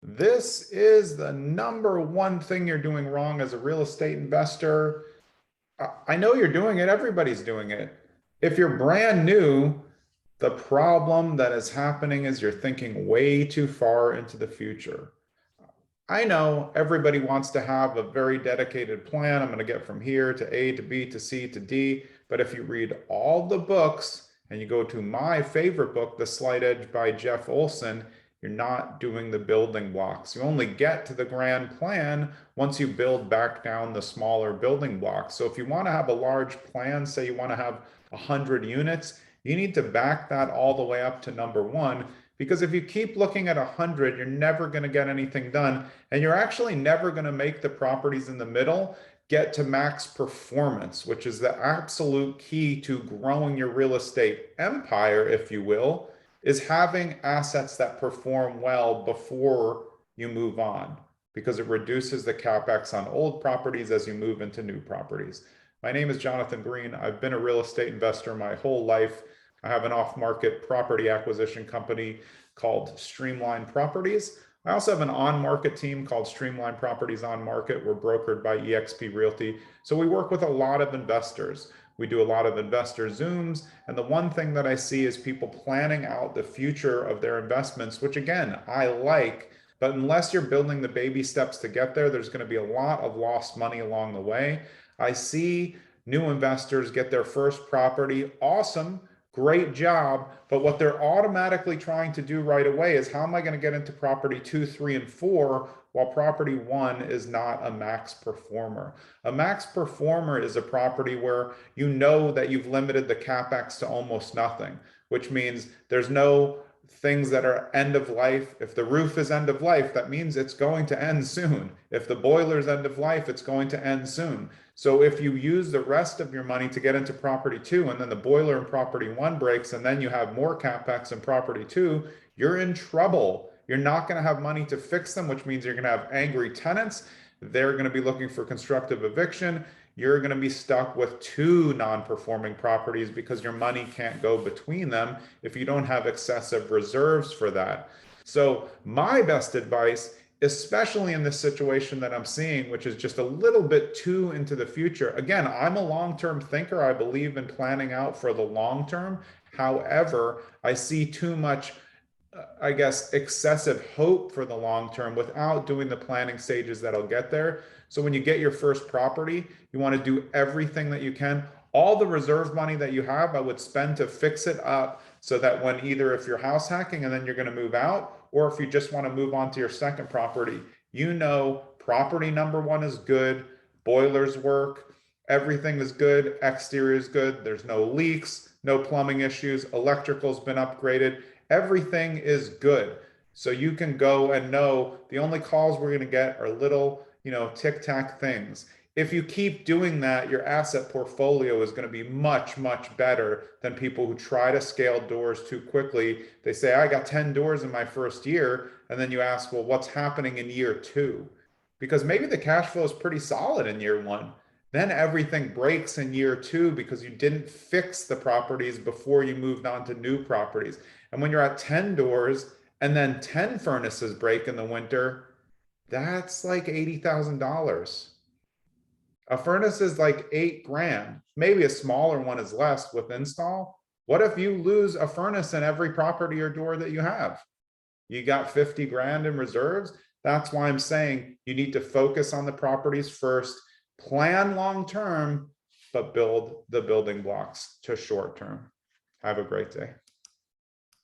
This is the number one thing you're doing wrong as a real estate investor. I know you're doing it. Everybody's doing it. If you're brand new, the problem that is happening is you're thinking way too far into the future. I know everybody wants to have a very dedicated plan. I'm going to get from here to A to B to C to D. But if you read all the books and you go to my favorite book, The Slight Edge by Jeff Olson, you're not doing the building blocks. You only get to the grand plan once you build back down the smaller building blocks. So if you want to have a large plan, say you want to have 100 units, you need to back that all the way up to number one. Because if you keep looking at 100, you're never going to get anything done. And you're actually never going to make the properties in the middle get to max performance, which is the absolute key to growing your real estate empire, if you will, is having assets that perform well before you move on, because it reduces the capex on old properties as you move into new properties. My name is Jonathan Green. I've been a real estate investor my whole life. I have an off-market property acquisition company called Streamline Properties. I also have an on-market team called Streamline Properties On Market. We're brokered by eXp Realty. So we work with a lot of investors. We do a lot of investor Zooms. And the one thing that I see is people planning out the future of their investments, which again, I like, but unless you're building the baby steps to get there, there's going to be a lot of lost money along the way. I see new investors get their first property. Awesome. Great job. But what they're automatically trying to do right away is, how am I going to get into property 2, 3, and 4 while property 1 is not a max performer? A max performer is a property where you know that you've limited the capex to almost nothing, which means there's no things that are end of life. If the roof is end of life, that means it's going to end soon. If the boiler's end of life, it's going to end soon. So if you use the rest of your money to get into property 2, and then the boiler in property 1 breaks, and then you have more capex in property 2, you're in trouble. You're not going to have money to fix them, which means you're going to have angry tenants. They're going to be looking for constructive eviction. You're going to be stuck with 2 non-performing properties because your money can't go between them if you don't have excessive reserves for that. So my best advice, especially in this situation that I'm seeing, which is just a little bit too into the future. Again, I'm a long-term thinker. I believe in planning out for the long term. However, I see too much, I guess, excessive hope for the long term without doing the planning stages that'll get there. So when you get your first property, you want to do everything that you can. All the reserve money that you have, I would spend to fix it up so that when either if you're house hacking and then you're going to move out, or if you just want to move on to your second property, you know property number 1 is good, boilers work, everything is good, exterior is good, there's no leaks, no plumbing issues, electrical's been upgraded, everything is good. So you can go and know the only calls we're going to get are little, tic-tac things. If you keep doing that, your asset portfolio is going to be much, much better than people who try to scale doors too quickly. They say, I got 10 doors in my first year. And then you ask, well, what's happening in year 2? Because maybe the cash flow is pretty solid in year 1. Then everything breaks in year 2 because you didn't fix the properties before you moved on to new properties. And when you're at 10 doors and then 10 furnaces break in the winter, that's like $80,000. A furnace is like 8 grand. Maybe a smaller one is less with install. What if you lose a furnace in every property or door that you have? You got 50 grand in reserves. That's why I'm saying you need to focus on the properties first, plan long term, but build the building blocks to short term. Have a great day.